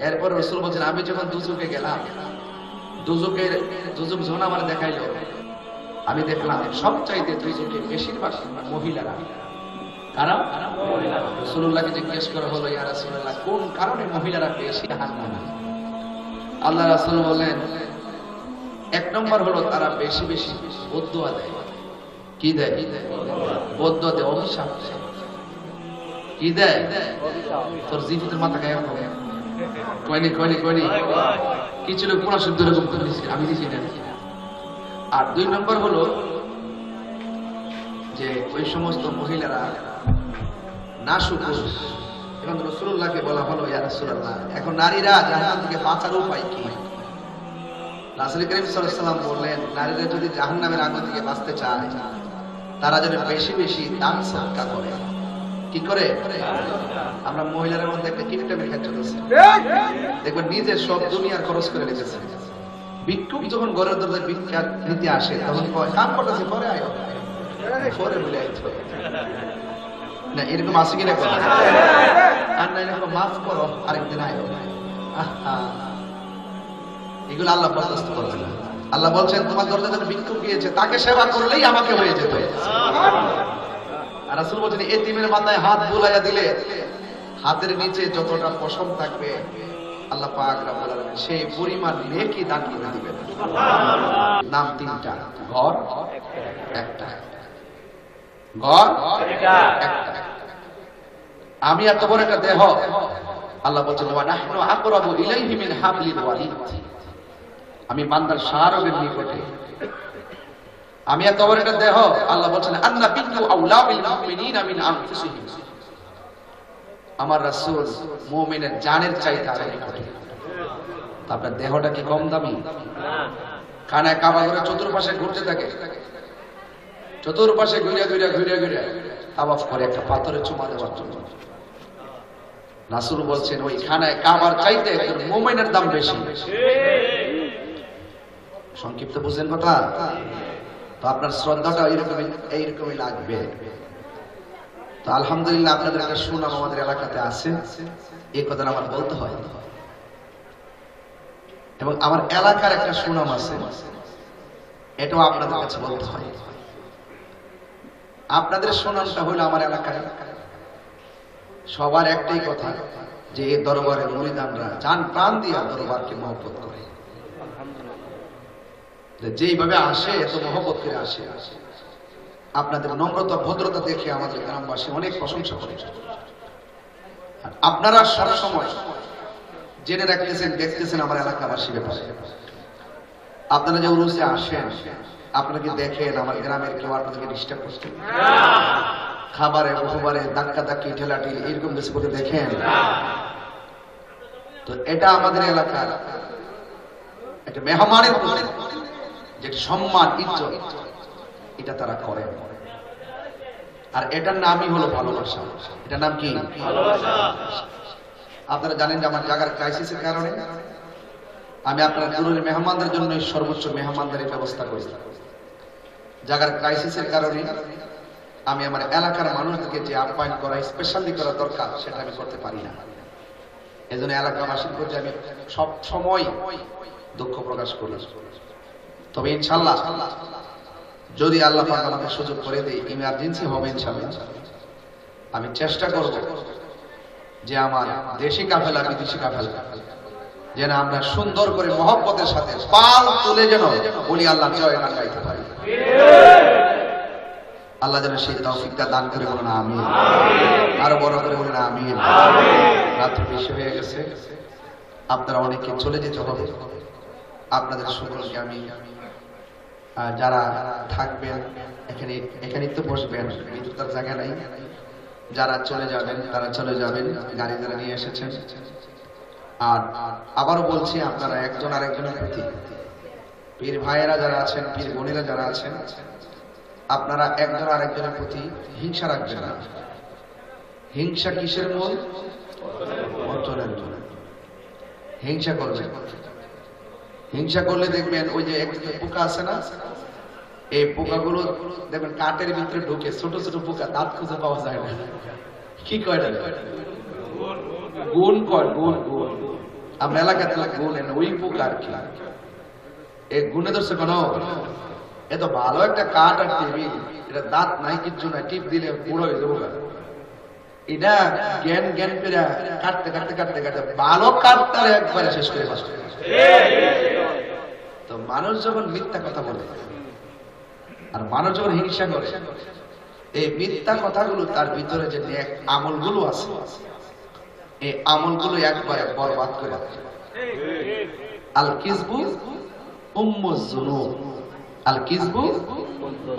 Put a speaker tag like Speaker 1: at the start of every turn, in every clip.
Speaker 1: এরপর রাসূল বলেন আমি যখন দুজকে গেলাম, দুজক জন আমার দেখাইলো, আমি দেখলাম সবচাইতে দুজকে বেশিরভাগ মহিলারা। কারণ রাসূলুল্লাহকে জিজ্ঞেস করা হলো, ইয়া রাসূলুল্লাহ কোন কারণে মহিলারা বেশি জাহান্নামে? আল্লাহ রাসূল বলেন এক নম্বর হলো তারা বেশি বেশি বদদুয়া দেয়। কি দেয়? বদদুয়া দেয়, অভিশাপ দেয়। কি দেয়? তোর জিফিতের মাথা গায়ে কয়নি কিছু লোক পুরা শুদ্ধ রকম করে দিচ্ছে, আমি দিচ্ছি না। আর দুই নম্বর হলো যে ওই সমস্ত মহিলারা নাশুকুর। এখন রাসূলুল্লাহকে বলা হলো, ইয়া রাসূলুল্লাহ এখন নারীরা জাহান্নাম থেকে বাঁচার উপায় কি? রাসূল করিম সাল্লাল্লাহু আলাইহি ওয়াসাল্লাম বললেন, নারীরা যদি জাহান্নামের আগুন থেকে বাঁচতে চায় তারা যেন বেশি বেশি দান সদকা করে। কি করে? আমরা মহিলাদের মধ্যে একটা কিপটামি খেয়ে চলেছে, দেখবেন নিজের সব দুনিয়ার খরচ করে নিতেছে। ভিক্ষুক যখন ঘরের দরজায় ভিক্ষা নিতে আসে তখন কয় কাম করতেছে, পরে আয়, পরে বলে আইছো না, এরকম আছে কিনা কথা? আর না এরকম মাফ করো, আরেকদিন আয়। এগুলো আল্লাহ বরদাস্ত করবে না। আল্লাহ বলছেন তোমার দরজায় যখন ভিক্ষুক গিয়েছে তাকে সেবা করলেই আমাকে হয়ে যেত। আর রাসূল বলেন এতিমের মাথায় হাত বুলাইয়া দিলে হাতের নিচে যতটা পশম থাকবে আল্লাহ পাক রব্বুল আলামিন সেই পরিমাণ নেকি দান করে দিবেন। নাম তিনটা, ঘর একটা, ঘর একটা। আমি এত বড় একটা দেহ, আল্লাহ বলেন ওয়া নাহনু আকরাবু ইলাইহি মিন হাবলিল ওয়ারিদ, আমি বান্দার শাহরগের নিকটে। আমি এত বড় একটা দেহ, আল্লাহ বলেন আন্নাবিয়্যু আউলা বিল মুমিনিনা মিন আনফুসিহিম, আমার রাসূল মুমিনের জানের চাইতে আরো নিকটে। আপনার দেহটা কি কম দামি? খানায় কাবা ঘরে চতুর্পাশে ঘুরতে থাকে, চতুর্পাশে ঘুরে তাওয়াফ করে একটা পাথরে চুমা দেওয়ার জন্য। রাসূল বলছেন ওই খানায় কাবার চাইতে মুমিনের দাম বেশি। সংক্ষিপ্ত বুঝেন কথা? তো আপনার শ্রদ্ধাটা এইরকমই লাগবে। তো আলহামদুলিল্লাহ আপনাদের একটা সুনাম আমাদের এলাকাতে আছে, এই কথাটা আমার বলতে হয়। এবং আমার এলাকার একটা সুনাম আছে, এটাও আপনাদের কাছে বলতে হয়। আপনাদের সুনামটা হলো আমার এলাকায় সবার একটাই কথা, যে এই দরবারের মুরিদানরা জান প্রাণ দিয়া দরবারকে মহব্বত করে। যেইভাবে আসে এত মহব্বত করে আসে, আপনাদের নম্রতা ভদ্রতা দেখে আমাদের গ্রামবাসী অনেক প্রশংসা করে। আপনারা সব সময় জেনে রাখতেছেন, দেখতেছেন আমার এলাকাবাসী ব্যাপারে। আপনারা যে উরুসে আসেন, আপনাকে দেখেন আমার গ্রামের কেউ আপনাদেরকে ডিস্টার্ব করছে? খাবারে বহুবারে ধাক্কা ধাক্কি ঠেলাঠি এরকম কিছু করে দেখেন? তো এটা আমাদের এলাকার একটা মেহমানের যেটা সম্মান ইজ্জত, এটা তারা করেন। আর এটার নামই হলো ভালোবাসা। এটার নাম কি? ভালোবাসা। আপনারা জানেন যে আমার জায়গার ক্রাইসিসের কারণে আমি আপনার দূরের মেহমানদের জন্য সর্বোচ্চ মেহমানদারির ব্যবস্থা করি। জায়গার ক্রাইসিসের কারণে আমি আমার এলাকার মানুষদেরকে যে আপ্যায়ন করা, স্পেশালি করা দরকার, সেটা আমি করতে পারি না। এই জন্য এলাকাবাসীর প্রতি আমি সব সময় দুঃখ প্রকাশ করি। তবে ইনশাআল্লাহ যদি আল্লাহ পাক আমাকে সুযোগ করে দেয়, ইমার্জেন্সি হবে ইনশাআল্লাহ, আমি চেষ্টা করব যে আমার দেশি কাফেলা বিদেশি কাফেলা যেন আমরা সুন্দর করে মহব্বতের সাথে পাল তুলে যেন বলি আল্লাহ জয় গান গাইতে পারি। আল্লাহ যেন সেই তৌফিকটা দান করে, বলুন আমিন। আরো বড় করে বলুন আমিন। রাত বেশি হয়ে গেছে, আপনারা অনেকে চলে যেতে হবে। আপনাদের সকলকে আমি, যারা থাকবেন এখানে তো বসবেন, ভিতরটার জায়গা নাই, যারা চলে যাবেন তারা চলে যাবেন, গাড়ি যারা নিয়ে এসেছেন। আর আবারও বলছি, আপনারা একজন আরেকজনের প্রতি, পীর ভাইয়েরা যারা আছেন, পীর বোনেরা যারা আছেন, আপনারা একজন আরেকজনের প্রতি হিংসা রাখবেন না। হিংসা কিসের মূল? অর্জনের মূল। হিংসা করবেন, হিংসা করলে দেখবেন ওই যে পোকা আছে না, এই পোকাগুলো দেখবেন কাঠের ভিতরে ঢুকে, ছোট ছোট পোকা, দাঁত খুঁজে পাওয়া যায় না। কি কয়? গুণ কয়, গুণ গুণ। আমরা এলাকাতে গুনেন ওই প্রকার কি এই গুনে ধরছে কোন এত ভালো একটা কাঠ আর টেবিল, এটা দাঁত নাই কিচ্ছু নাই, টিপ দিলে পুরো হয়ে যাবো। এটা জ্ঞান জ্ঞান করে কাটতে কাটতে কাটতে কাটতে ভালো কাটতে একবারে শেষ করে বসে। তো মানুষ যখন মিথ্যা কথা বলে আর মানুষ যখন হিংসা করে, এই মিথ্যা কথাগুলো তার ভিতরে যে আমলগুলো আছে এই আমলগুলো একবারে বরবাদ করে দেয়। আল কিযবু উম্মুজ যুনুব, আল কিযবু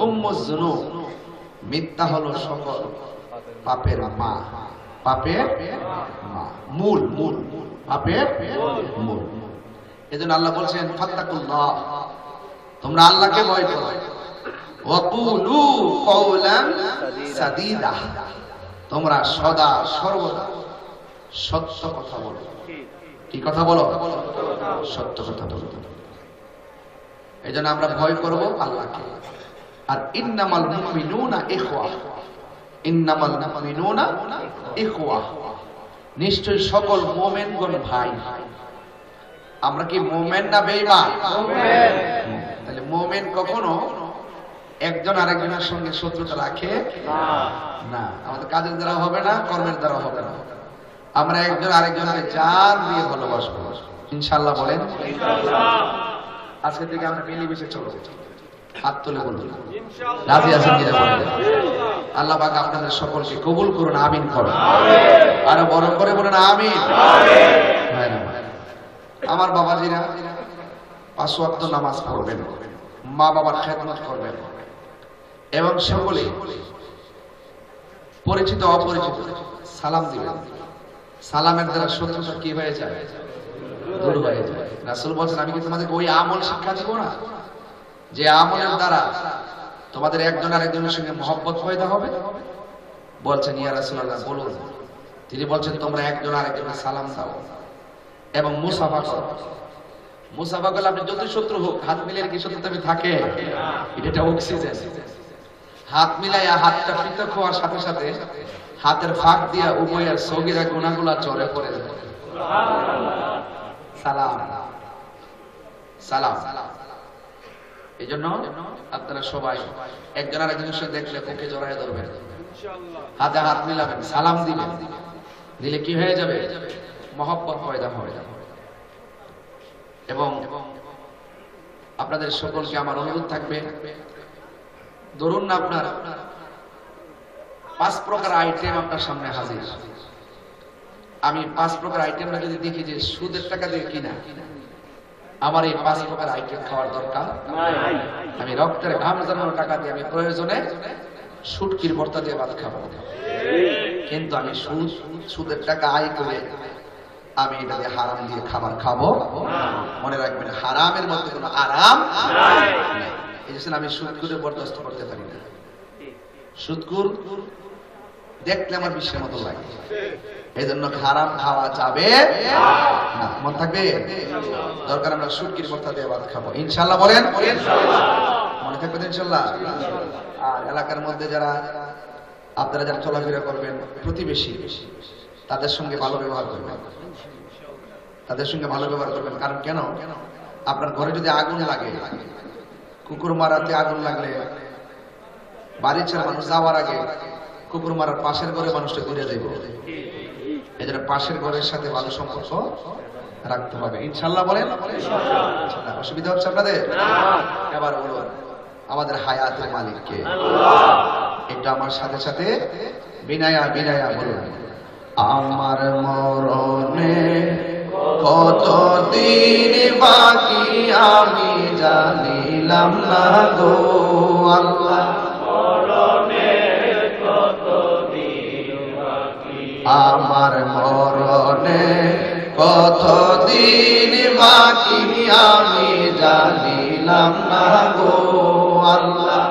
Speaker 1: উম্মুজ যুনুব, মিথ্যা হলো সকল পাপের মা, পাপের মা, মূল মূল পাপের মূল। এজন্য আল্লাহ বলছেন ফাত্তাকুল্লাহ, তোমরা আল্লাহকে ভয় করো, ওয়াকুলু কওলান সাদীদা, তোমরা সদা সর্বদা সত্য কথা বলো। কি কথা বলো? সত্য কথা বলো। এজন্য আমরা ভয় করব আল্লাহকে। আর ইন্নামাল মুমিনুনা ইখওয়া, ইন্নামাল মুমিনুনা ইখওয়া, নিশ্চয়ই সকল মুমিনগণ ভাই। আমরা কি মুমিন না বেঈমান? মুমিন। তাহলে মুমিন কখনো একজন আরেকজনের সঙ্গে শত্রুতা রাখে না। আমাদের কাজের দ্বারা হবে না, কর্মের দ্বারা হবে না। আমরা একজন আরেকজনকে জান দিয়ে ভালোবাসবো ইনশাআল্লাহ। বলেন ইনশাআল্লাহ। আজকে থেকে আমরা মিলেমিশে চলবো। হাত তুলে বলুন রাজি আছেন কিনা বলেন। আল্লাহ পাক আপনাদের সকলকে কবুল করুন, আমিন করুন। আরো বড় করে বলেন আমিন। আমার বাবাজিরা ৫ ওয়াক্ত নামাজ পড়বেন, মা বাবার খেদমত করবেন এবং সকলে পরিচিত অপরিচিত সালাম দিবেন। সালামের দ্বারা শত্রুতা কি হয়ে যায়? দূর হয়ে যায়। রাসূল বলেন আমি কি তোমাদেরকে ওই আমল শিক্ষা দিব না যে আমলের দ্বারা তোমাদের একজন আরেকজনের সঙ্গে মহব্বত পয়দা হবে? বলছেন ইয়া রাসূলুল্লাহ বলুন। তিনি বলছেন তোমরা একজন আরেকজনকে সালাম দাও এবং মুসাফা করো। মুসাফা করলে আপনি যত শত্রু হোক, হাত মিলিয়ে কি শত্রুতা থাকে? এটা অক্সিজেন। হাত মিলাইয়া হাতটা পৃথক হওয়ার সাথে সাথে হাতের ফাঁক দিয়া উভয়ের সগীরা গুনাহগুলো চলে পড়ে যায়। সালাম সালাম। এই জন্য আপনারা সবাই একজন আরেকজনের সাথে দেখলে বুকে জড়ায় ধরবেন, হাতে হাত মিলাবেন, সালাম দিবেন। দিলে কি হয়ে যাবে? মহব্বত পয়দা হয়ে যাবে। এবং আপনাদের সকলকে আমার অনুরোধ থাকবে, ধরুন না আপনার 5 প্রকার আইটেম আপনার সামনে হাজির। আমি 5 প্রকার আইটেমটা যদি দেখি যে সুদের টাকা দিয়ে কিনা, আমার এই 5 প্রকার আইটেম খাওয়ার দরকার নাই। আমি রক্তের ঘাম জমানো টাকা দিয়ে আমি প্রয়োজনে শুটকির ভর্তা দিয়ে ভাত খাবো, কিন্তু আমি সুদের টাকা আয় করে আমি এটা দিয়ে হারাম দিয়ে খাবার খাবো। মনে রাখবেন হারামের মধ্যে কোনো আরাম নাই। এই জন্য আমি সুদকুরে বরদাস্ত করতে পারি না। সুদকুর দেখলে আমার বিশ্বের মতো লাগে, এই জন্য হারাম খাওয়া যাবে না। মন থাকবে? দরকার আমরা সুটকির ভর্তা দিয়ে ভাত খাবো ইনশাআল্লাহ। বলেন মনে থাকবে ইনশাআল্লাহ। আর এলাকার মধ্যে যারা আপনারা যারা চলাফেরা করবেন, প্রতিবেশী, তাদের সঙ্গে ভালো ব্যবহার করবেন, তাদের সঙ্গে ভালো ব্যবহার করবেন। কারণ কেন? আপনার ঘরে যদি আগুন লাগে, কুকুর মারাতে আগুন লাগলে বাড়ি ছেড়ে মানুষ যাওয়ার আগে কুকুর মারার পাশের ঘরে মানুষটা ঘুরে যাইব। এই জন্য পাশের ঘরের সাথে ভালো সম্পর্ক রাখতে হবে ইনশাআল্লাহ। বলেন অসুবিধা হচ্ছে আপনাদের? এবার বলুন আমাদের হায়াতের মালিক কে? এটা আমার সাথে সাথে বিনায়া বিনায়া বলুন আমার মরণে কতদিন বাকি আমি জানিলাম না গো আল্লাহ। আমার মরণে কতদিন বাকি আমি জানিলাম না গো আল্লাহ।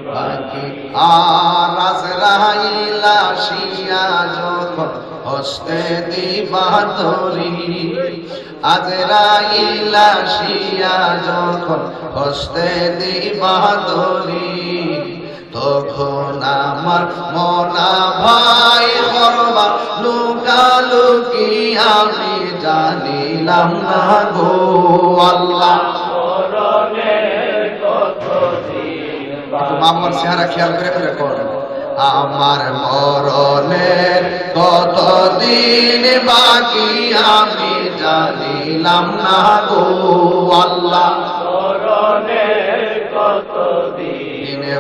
Speaker 1: বাকি আর আজরাইল আসিয়া যখন হস্তে দিবা তরি, আজরাইল আসিয়া যখন হস্তে দিবা তরি, তখন আমার মনা ভাই করবা জানিলাম না গো আল্লাহ। একটু মা বাবার চেহারা খেয়াল করে করে করেন। আমার মরণের কতদিন বাকি আমি জানিলাম না গো আল্লাহ।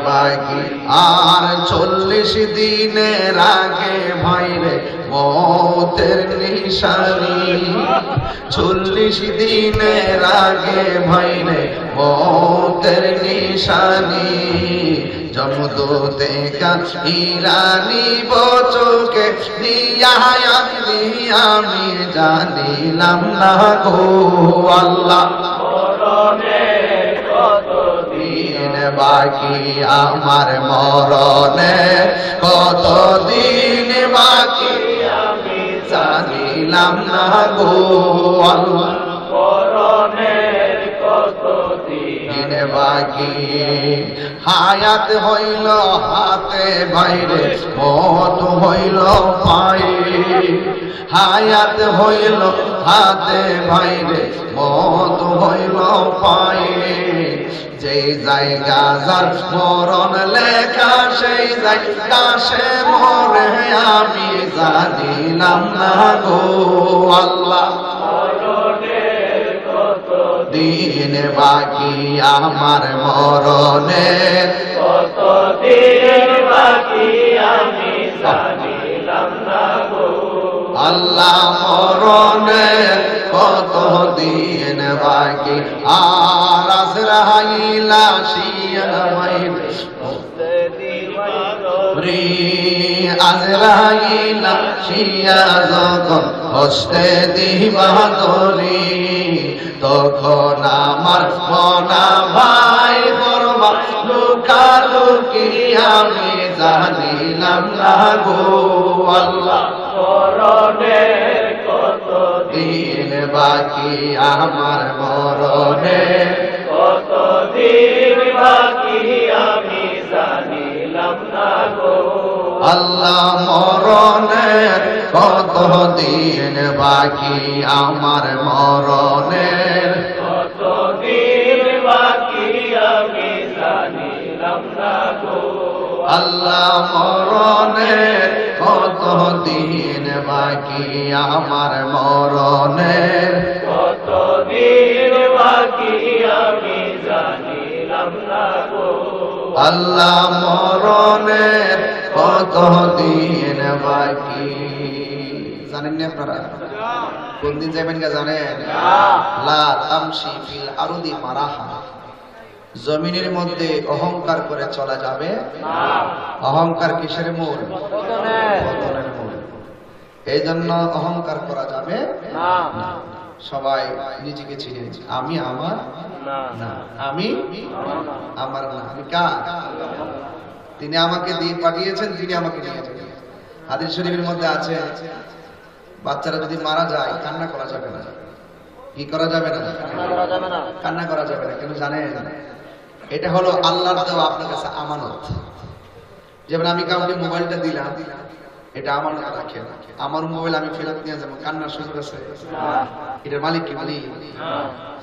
Speaker 1: বাকি আর 40 দিনের আগে ভাইরে মতের নিশানি, 40 দিনের আগে ভাইরে মতের নিশানি। জমদূতে ইরানি বচকে দিয়া আমি জানিলাম না গো আল্লাহ। বাকি আমার মরণে কতদিন বাকি আমি জানিলাম না গো আল্লাহ। মরণের কতদিন বাকি হায়াত হইল হাতে বাইরে মত হইল পায়ে, হায়াত হইল হাতে বাইরে মত হইল পায়ে। যেই জায়গা যার মরণ লেখা সেই জায়গা সে মরে আমি জানিলাম না গো আল্লাহ। দিন বাকি আমার মরণের কতদিন বাকি আমি জানিলাম না গো আল্লাহ। মরণের কতদিন বাকি আর আজরাইল আসিয়া আজরাইল আসিয়া যখন হস্তে দিবা তরি, তখন আমার মনা ভাই বরবা লুকালুকি আমি জানিলাম না গো আল্লাহ। মরণের কতদিন বাকি আমার মরণের কতদিন বাকি আমি জানিলাম না গো আল্লাহ। মরণের কতদিন বাকি আমার মরণের কতদিন বাকি আমি জানিলাম না গো আল্লাহ। মরণের কতদিন বাকি আমার মরণের কতদিন বাকি আমি জানিলাম না গো আল্লাহ। মরণের কতদিন বাকি জানেন না আপনারা? কোন দিন যাবেন গা জানেন? লা তামশি ফিল আরদি মারাহা, জমিনের মধ্যে অহংকার করে চলা যাবে না। অহংকার কিসের মূল? পতনের মূল। এই জন্য অহংকার করা যাবে না। সবাই নিজেকে চিনে আমি আমার না, আমি আমার না, আমি কার? তিনি আমাকে দিয়ে পাঠিয়েছেন, তিনি আমাকে নিয়েছেন। হাদিস শরীফের মধ্যে আছে বাচ্চারা যদি মারা যায় কান্না করা যাবে না। কি করা যাবে না? কান্না করা যাবে না। কেন জানেন? এটা হলো আল্লাহর দেওয়া আপনার কাছে আমানত। যেমন আমি কাউকে মোবাইলটা দিলাম, এটা আমানত রাখেন। আমার মোবাইল আমি ফেরত নিয়ে যাবো, কান্নার সুযোগ আছে? এটার মালিক কি? বলি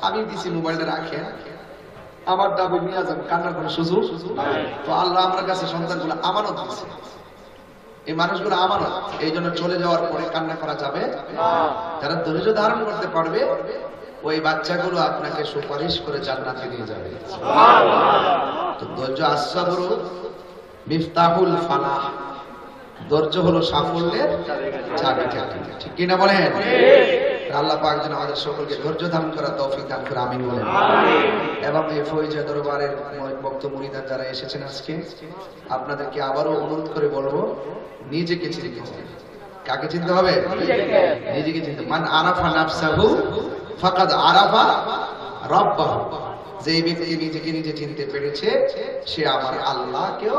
Speaker 1: আমি দিছি, মোবাইলটা রাখেন, আমার দাবি নিয়ে যাবো, কান্নার কোনো সুযোগ? তো আল্লাহ আমার কাছে সন্তানগুলো আমানত দিচ্ছে, এই মানুষগুলো আমানত। এই জন্য চলে যাওয়ার পরে কান্না করা যাবে। যারা ধৈর্য ধারণ করতে পারবে ওই বাচ্চাগুলো আপনাকে সুপারিশ করে জান্নাতে নিয়ে যাবে। তো ধৈর্য আসসাবরু মিফতাহুল ফালাহ, ধৈর্য হলো সাফল্যের চাবিকাঠি। ঠিক কি না বলেন? আল্লাহ পাক যেন আমাদের সকলকে ধৈর্য ধারণ করার তৌফিক দান করে, আমিন বলেন। এবং এই ফয়জা দরবারের ভক্ত মুরিদান যারা এসেছেন আজকে, আপনাদেরকে আবারও অনুরোধ করে বলবো, নিজেকে চিনতে হবে। কাকে চিনতে হবে? নিজেকে চিনতে। মান আরাফা নাফসাহু ফাকাদ আরাফা রাব্বাহু। যে ব্যক্তি নিজেকে নিজে চিনতে পেরেছে সে আমার আল্লাহকেও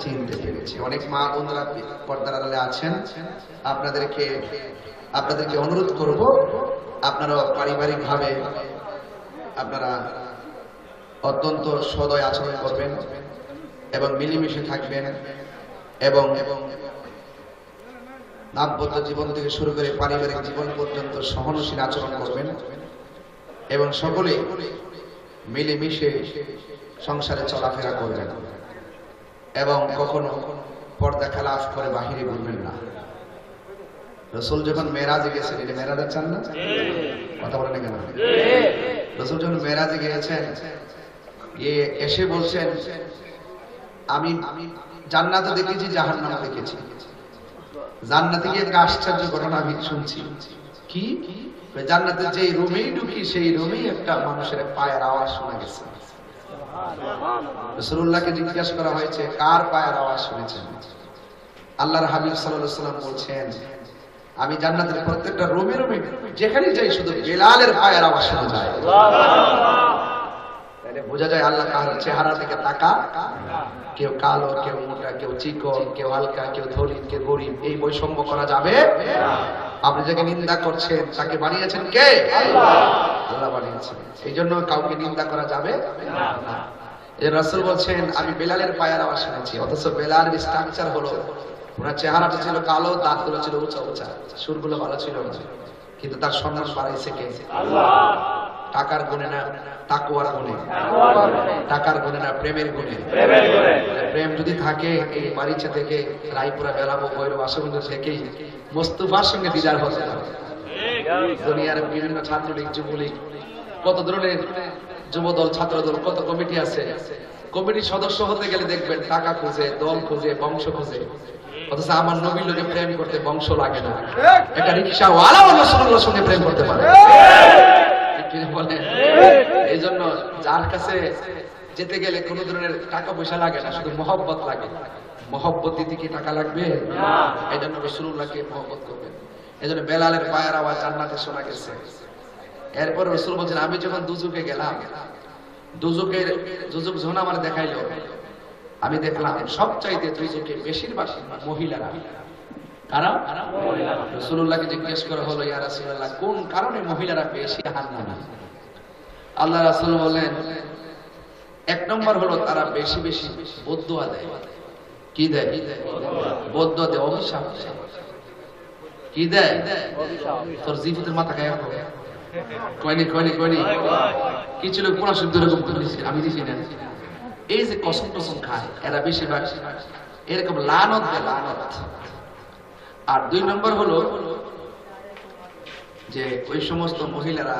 Speaker 1: চিনতে পেরেছে। অনেক মা বোনরা পর্দার আড়ালে আছেন, আপনাদেরকে অনুরোধ করব, আপনারা পারিবারিক ভাবে আপনারা অত্যন্ত সদয় আচরণ করবেন এবং মিলেমিশে থাকবেন এবং দাম্পত্য জীবন থেকে শুরু করে পারিবারিক জীবন পর্যন্ত সহনশীল আচরণ করবেন এবং সকলে মিলেমিশে সংসারে চলাফেরা করবেন এবং কখনো পর্দা খেলাফ করে বাহিরে ঘুরবেন না। রাসূল যখন মেরাজে গেছেন, এটা মেরাজে চান না? কথা বলেন না কেন? রাসূল যখন মেরাজে গিয়েছেন, এসে বলছেন আমি জান্নাতে দেখেছি, জাহান্নামে দেখেছি। জান্নাতে গিয়ে একটা আশ্চর্য ঘটনা আমি শুনছি। কি? জান্নাতে যে রুমেই ঢুকি সেই রুমেই একটা মানুষের পায়ের আওয়াজ শোনা গেছে। রাসূলুল্লাহকে জিজ্ঞাসা করা হয়েছে কার পায়ের আওয়াজ শুনেছেন? আল্লাহর হাবিব সাল্লাল্লাহু আলাইহি ওয়াসাল্লাম বলছেন আমি জান্নাতের প্রত্যেকটা রুমে রুমে যেখানে যাই শুধু বেলালের পায়ের আওয়াজ শোনা যায়। তাহলে বোঝা যায় আল্লাহ কার চেহারা থেকে তাকা, কেউ কালো, কেউ মোটা, কেউ চিকন, কেউ হালকা, কেউ ধনী, কেউ গরিব, এই বৈষম্য করা যাবে না। আপনি যাকে নিন্দা করছেন তাকে বানিয়েছেন কে? আল্লাহ বানিয়েছেন। এই জন্য কাউকে নিন্দা করা যাবে না। এই রাসূল বলছেন আমি বেলালের পায়ের আওয়াজ শুনেছি, অথচ বেলালের স্ট্রাকচার হলো ওনার চেহারাটা ছিল কালো, দাঁতগুলো ছিল উঁচা উঁচা, সুরগুলো ভালো ছিল না, কিন্তু তার সম্মান বাড়াইছে কে? আল্লাহ। টাকার গুণে না, তাকওয়ার গুণে। টাকার গুণে না, প্রেমের গুণে। প্রেম যদি থাকে এই বাড়িচা থেকে রায়পুরা বেলাবো ভৈরব আশুগঞ্জ থেকেই মোস্তফার সঙ্গে দিদার হতে পারে। দুনিয়ার বিভিন্ন ছাত্রলীগ, যুবলীগ, কত ধরনের যুবদল, ছাত্রদল, কত কমিটি আছে। কমিটির সদস্য হতে গেলে দেখবেন টাকা খুঁজে, দল খুঁজে, বংশ খুঁজে। অথচ আমার নবীর লোকে প্রেম করতে বংশ লাগে না। একটা রিকশাওয়ালা রাসূলুল্লাহর সঙ্গে প্রেম করতে পারে। এই জন্য যার কাছে যেতে গেলে কোনো ধরনের টাকা পয়সা লাগে না, শুধু মহব্বত লাগে। মহব্বত দিতে কি টাকা লাগবে? এই জন্য রাসূলুল্লাহকে মহব্বত করবেন। এই জন্য বেলালের পায়ের আওয়াজ জান্নাতে শোনা গেছে। এরপর রাসূল বলছেন আমি যখন দুজকে গেলাম, দুজক যখন আমার দেখাইলো, আমি দেখলাম সবচাইতে দুজকে বেশিরভাগ মহিলারা। কারা? রাসূলুল্লাহকে জিজ্ঞেস করা হলো ইয়া রাসূলুল্লাহ কোন কারণে মহিলারা বেশি জাহান্নামী? আল্লাহ রাসূল বলেন এক নম্বর হলো তারা বেশি বেশি বদদুয়া দেয়। কি দেয়? বদদুয়া দেয়, অভিশাপ দেয়। কি দেয়? তোর জীবিতের মাথা গায়ে হবে। কয়নি কিছু লোক কোন শব্দ এরকম করেছে, আমি দিছি না। এই যে কসম টসম খায় এরা বেশিরভাগ এরকম লানত দেয়, লানত। আর দুই নম্বর হলো যে ওই সমস্ত মহিলারা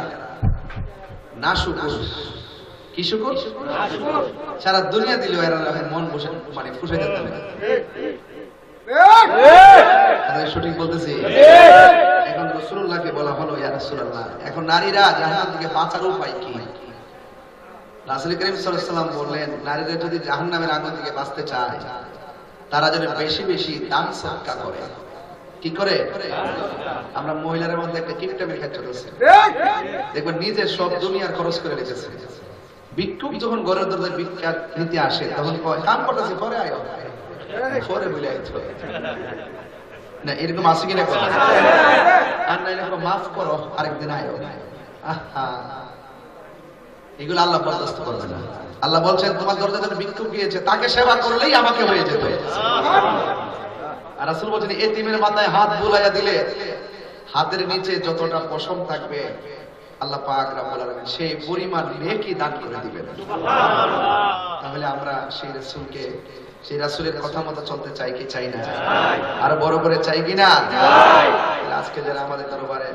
Speaker 1: নাশুকুর। কি শুকুর? সারা দুনিয়া দিলেও এরা মন বসে মানে খুশি যেতে না। সঠিক বলতেছি? এখন রাসূলুল্লাহকে বলা হলো ইয়া রাসূলুল্লাহ এখন নারীরা জাহান্নাম থেকে বাঁচার উপায় কি? রাসূল করিম সাল্লাল্লাহু আলাইহি ওয়াসাল্লাম বললেন নারীরা যদি জাহান্নামের আগুন থেকে বাঁচতে চায় তারা যেন বেশি বেশি দান সদকা করে। কি করে? আমরা মহিলাদের মধ্যে একটা কিপটামি খেয়ে চলেছে, দেখবেন নিজের সব দুনিয়ার খরচ করে রেখেছে। ভিক্ষুক যখন ঘরের দরজায় ভিক্ষা নিতে আসে তখন কয় কাম করতেছে, পরে আয়ো, পরে বলে আইতো না। এরকম আছে কিনা? আর না এরকম মাফ করো, আরেকদিন আয়ো। এগুলো আল্লাহ বরদাস্ত করবে না। আল্লাহ বলছেন তোমার দরজায় যখন ভিক্ষুক গিয়েছে তাকে সেবা করলেই আমাকে হয়ে যেত। আর রাসূল বলেন এতিমের মাথায় হাত বুলাইয়া দিলে হাতের নিচে যতটা পশম থাকবে আল্লাহ পাক রব্বুল আলামিন সেই পরিমাণ নেকি দান করে দিবেন। তাহলে আমরা সেই রাসূলকে, সেই রাসূলের কথা মতো চলতে চাই কি চাই না? আর বড় করে চাই কি না? আজকে যারা আমাদের দরবারে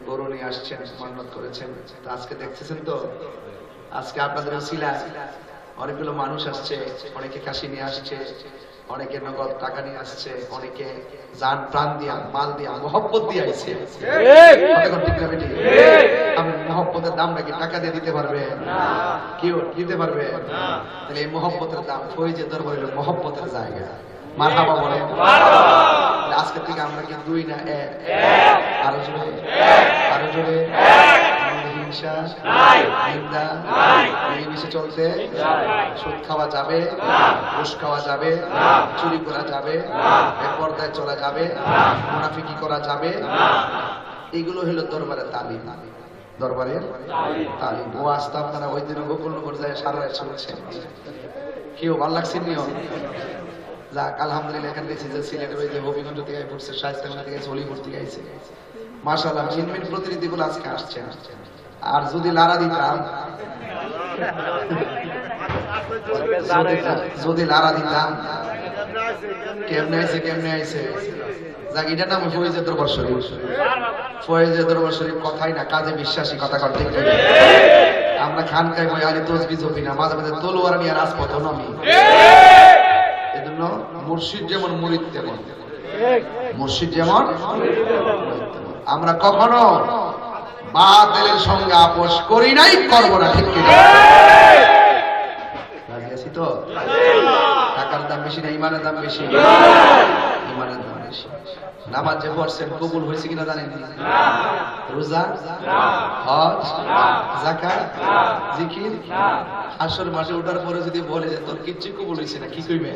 Speaker 1: গরু নিয়ে আসছেন, মান্নত করেছেন, আজকে দেখতেছেন তো আজকে আপনাদের উসিলায় অনেকগুলো মানুষ আসছে, অনেকে কাশি নিয়ে আসছে, অনেকে নগদ টাকা নিয়ে আসছে, অনেকে জান প্রাণ দিয়া, মাল দিয়া, মহব্বত দিয়ে আসছে। আমি মহব্বতের দাম নাকি টাকা দিয়ে দিতে পারবে? কেউ দিতে পারবে? তাহলে এই মহব্বতের দাম ফয়েজের দরবার হলো মহব্বতের জায়গা। মারহাবা বলে। আজকে থেকে আমরা কি দুই না এক? আরো জোরে, আরো জোরে। হিংসা নাই, নিন্দা নাই, মিলেমিশে চলতে সুদ খাওয়া যাবে, ঘুষ খাওয়া যাবে, চুরি করা যাবে, বেপরদায় চলা যাবে, মুনাফিকি করা যাবে। এগুলো হলো দরবারের তালিম। দরবারের তালিম। ও আস্তে আপনারা ওই দিন গোকুলনগর যায় সারা রাত শুনছেন। কেউ ভালো লাগছে নিও যাক আলহামদুলিল্লাহ, এখানে দেখছি যে সিলেটের ওই যে হবিগঞ্জ থেকে পড়ছে, শায়েস্তাগঞ্জ থেকে আইছে, হলিপুর থেকে আইছে, মাশাআল্লাহ মিনমিন প্রতিনিধিগুলো আজকে আসছে। আর যদি লারা দিতাম, যদি লারা দিতাম, কেমনে আইছে যাক, এটার নাম ফয়েজে দরবার শরীফ। ফয়েজে দরবার শরীফ কথাই না, কাজে বিশ্বাসী, কথা কর ঠিক ঠিক। আমরা খানকায় বই আলী তসবি জপি না, মাঝে মাঝে তলোয়ার নিয়ে রাজপথ নামি। এজন্য মুর্শিদ যেমন মুরিদ তেমন, মুর্শিদ যেমন আমরা কখনো বাতিলের সঙ্গে আপোষ করি নাই, করব না, ঠিক কি? রাজি আছি তো? টাকার দাম বেশি না ইমানের দাম বেশি? ইমানের দাম বেশি। নামাজ যে পড়ছেন কবুল হয়েছে কিনা জানেন? রোজা, হজ, যাকাত, জিকির, হাসর মাঠে ওঠার পরে যদি বলে যে তোর কিচ্ছু কবুল হয়েছে না, কি কইবে?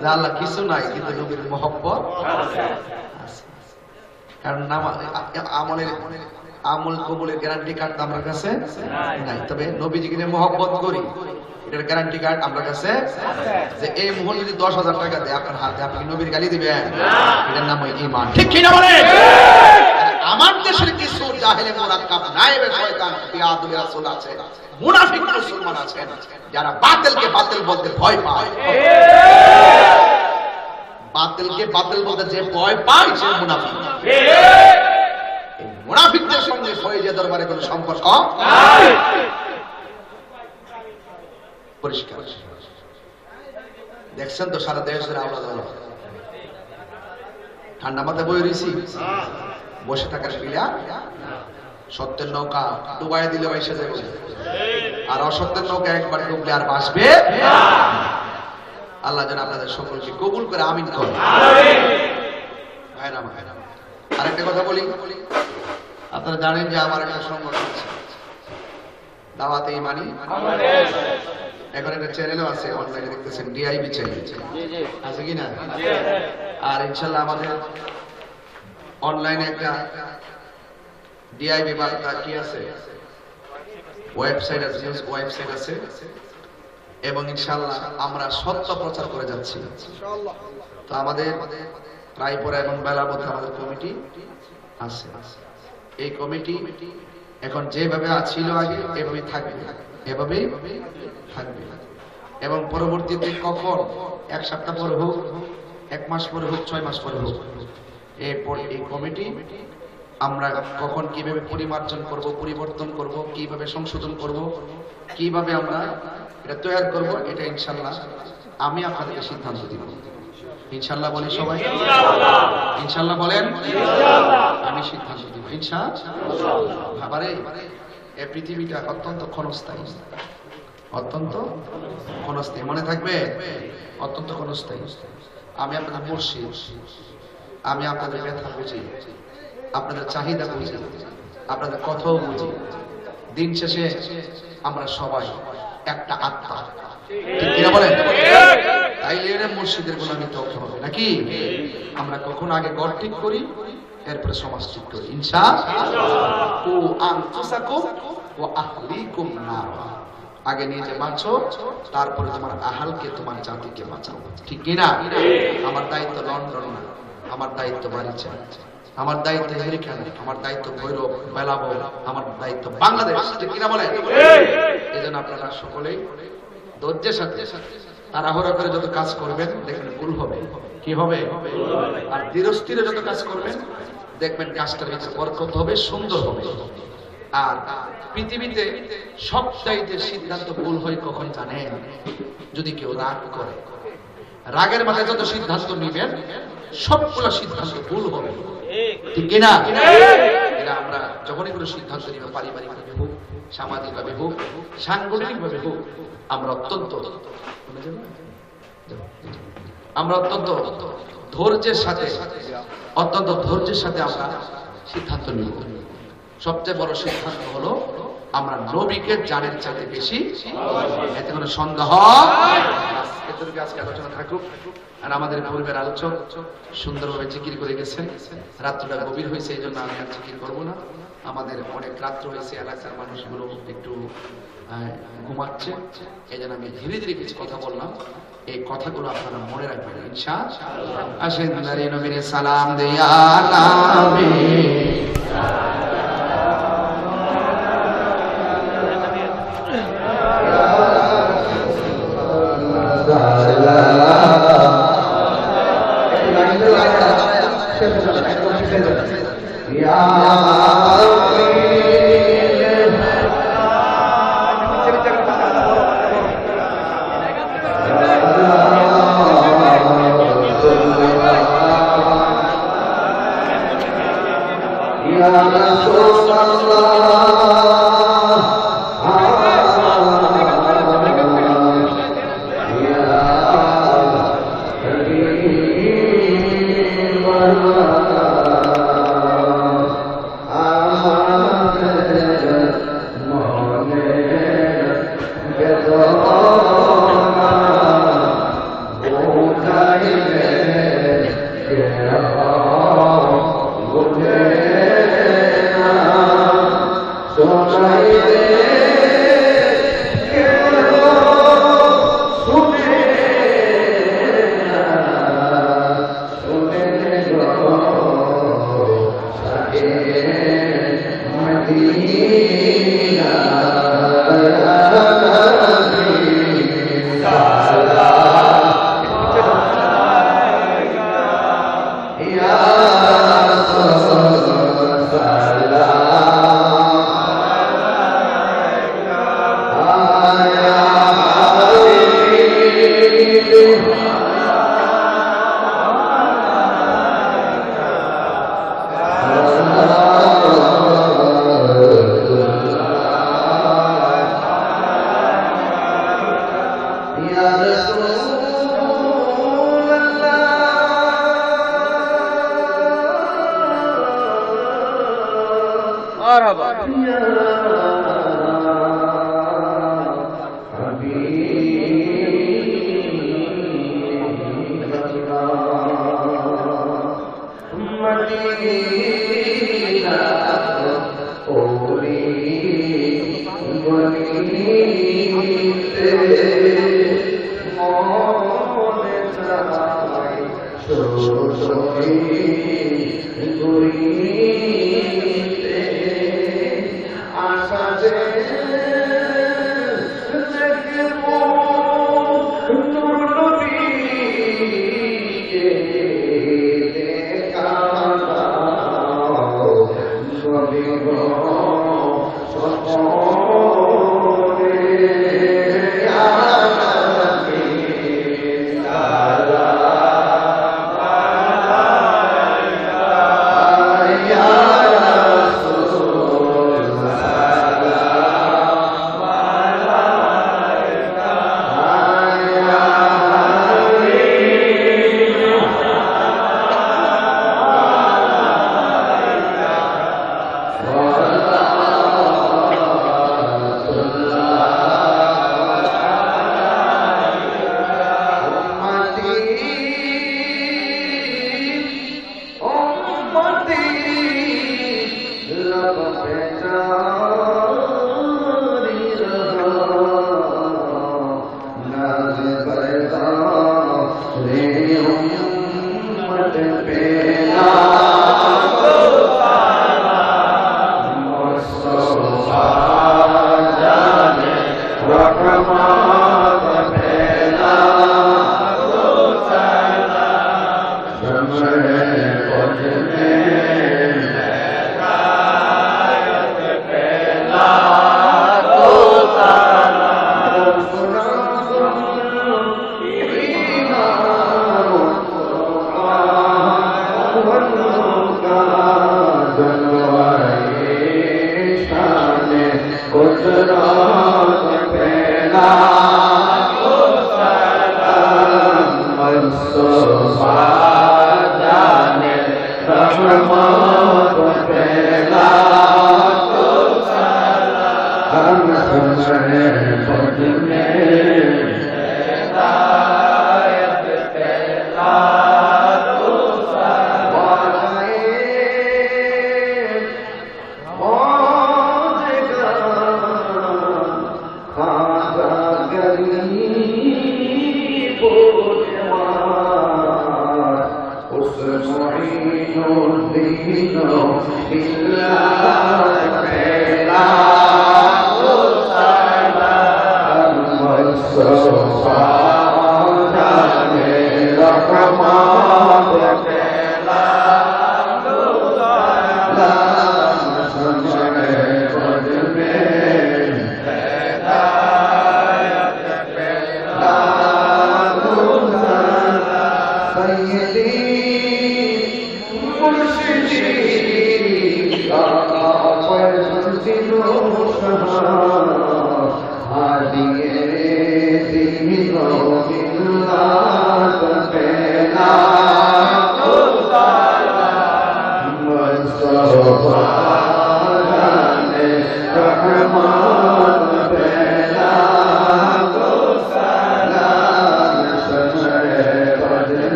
Speaker 1: যে আল্লাহ কিছু নাই, কিন্তু নবীর মহব্বত আছে। কারণ আমল কবুলের গ্যারান্টি কার্ড আমার কাছে নাই, তবে নবীজিকে মহব্বত করি এটার গ্যারান্টি কার্ড আমার কাছে আছে। যে এই মুহূর্তে যদি 10,000 টাকা দেয় আপনার হাতে, আপনি নবীর গালি দিবেন? এটার নাম ঈমান, ঠিক কি না বলেন? আমার দেশের কিছু জাহেলে মুরাক্কাব নায়েবে শয়তান বিয়াদুল রাসূল আছে, মুনাফিক মুসলমান আছেন যারা বাতিলকে বাতিল বলতে ভয় পায়। বাতিলকে বাতিল বলতে যে ভয় পায় সে মুনাফিক। এই মুনাফিকদের সঙ্গে ফয়েজে দরবারে কোনো সম্পর্ক নাই। পরিষ্কার দেখছেন তো সারা দেশের আওলাদ ঠান্ডা মাথায় বই রয়েছি, বসে থাকার পিলা সত্যের নৌকা ডুবাই দিলে এসে যাবে, আর অসত্যের নৌকা একবার ডুবলে আর বাসবে। আল্লাহ যেন আপনাদের সকলকে কবুল করে আমিন করে। আরেকটা কথা বলি, আপনারা জানেন যে আমার একটা সংগঠন আছে দাওয়াতে ইমানি, এখন একটা চ্যানেলও আছে অনলাইনে দেখতেছেন, ডিআইবি চ্যানেল আছে কিনা? আর ইনশাল্লাহ আমাদের অনলাইনে একটা ডিআইবি বার্তা কি আছে, ওয়েবসাইট আছে, ওয়েবসাইট আছে, এবং ইনশাল্লাহ আমরা সত্য প্রচার করে যাচ্ছি। তো আমাদের রায়পুরা এবং বেলাবতে আমাদের কমিটি আছে। এই কমিটি এখন যেভাবে ছিল আগে এভাবেই থাকবে, এভাবেই থাকবে, এবং পরবর্তীতে কখন 1 সপ্তাহ পরে হোক, 1 মাস পরে হোক, 6 মাস পরে হোক, এই কমিটি আমরা কখন কিভাবে পরিমার্জন করব, পরিবর্তন করব, কিভাবে সংশোধন করব, কিভাবে আমরা এটা তৈরি করব, এটা ইনশাল্লাহ আমি আপনাদেরকে সিদ্ধান্ত দিব। ইনশাল্লাহ বলি সবাই, ইনশাল্লাহ বলেন, আমি সিদ্ধান্ত দিব ইনশাআল্লাহ। আবারে এই পৃথিবীটা অত্যন্ত ক্ষণস্থায়ী, অত্যন্ত ক্ষণস্থায়ী, মনে থাকবে, অত্যন্ত ক্ষণস্থায়ী। আমি আপনাদের মুর্শিদ, আমি আপনাদের ব্যথা বুঝি, আপনাদের চাহিদা বুঝি, আপনাদের কথাও বুঝি। দিন শেষে আমরা সবাই একটা আত্মা, ঠিক কিনা বলেন? তাইলে মুর্শিদের গোলামি করতে হবে নাকি? আমরা কখন আগে গড় ঠিক করি, এরপরে সমাজ ঠিক করি ইনশাআল্লাহ। ও আনফুসাকুম ওয়া আহলিকুম নার, আগে নিজে বাঁচো, তারপরে তোমার আহালকে, তোমার জাতিকে বাঁচাও, ঠিক কিনা? আমার দায়িত্ব লন্ডন না, আমার দায়িত্ব বাড়িতে, আমার দায়িত্ব এখানে, আমার দায়িত্ব ভৈরব বেলাবো, আমার দায়িত্ব বাংলাদেশ, ঠিক কিনা বলেন? এই জন্য আপনারা সকলেই ধৈর্যের সাথে তাড়াহুড়া করে যত কাজ করবেন দেখবেন ভুল হবে, কি হবে? আর ধীরস্থিরে যত কাজ করবেন দেখবেন কাজটা বরকত হবে, সুন্দর হবে। আর পৃথিবীতে সবচাইতে সিদ্ধান্ত ভুল হয় কখন জানেন? যদি কেউ রাগ করে, রাগের মাথায় যত সিদ্ধান্ত নিবেন সবগুলো সিদ্ধান্ত ভুল হবে, ঠিক কিনা? এটা আমরা যখনই কোনো সিদ্ধান্ত নিব, পারিবারিক ভাবে হোক, সামাজিক ভাবে হোক, সাংগঠনিক ভাবে হোক, আমরা অত্যন্ত ধৈর্যের সাথে আমরা সিদ্ধান্ত নিব। সবচেয়ে বড় সিদ্ধান্ত হলো আমরা নবীকে জানের চাইতে বেশি, এতে কোনো সন্দেহ এতটুকু আজকে আলোচনা থাকুক। আর আমাদের পূর্বের আলোচক সুন্দরভাবে জিকির করে গেছেন। রাত্রিটা গভীর হয়েছে, এই জন্য আমি আর জিকির করবো না। আমাদের অনেক রাত্র হয়েছে, এলাকার মানুষগুলো একটু ঘুমাচ্ছে, এই জন্য আমি ধীরে ধীরে কিছু কথা বললাম। এই কথাগুলো আপনারা মনে রাখবেন ইনশাআল্লাহ। আসেন নারী নবীর সালাম দেয়া নামে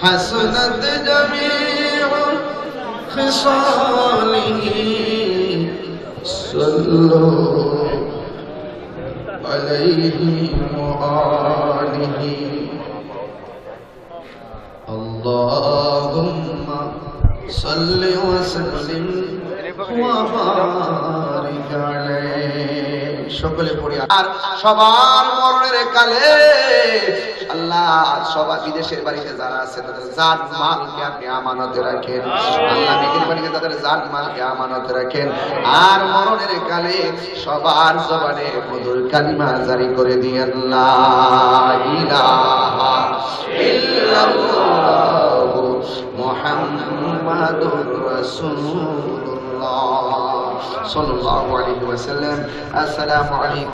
Speaker 1: حسنت جميع خصاله صلوا عليه وآله اللهم صل وسلم وبارك عليه সকলে পড়ি আর সবার মরণের কালে আল্লাহ সবার বিদেশের বাড়িতে যারা আছে তাদের জান মালকে আপনি আমানতে রাখেন আল্লাহ বিদেশের বাড়িতে তাদের জান মালকে আমানতে রাখেন আর মরণের কালে সবার জবানে মধুর কালিমা জারি করে দিয়েন লা ইলাহা ইল্লাল্লাহু মুহাম্মাদুর রাসূলুল্লাহ সাল্লাল্লাহু আলাইহি ওয়াসাল্লাম। আসসালামু আলাইকুম।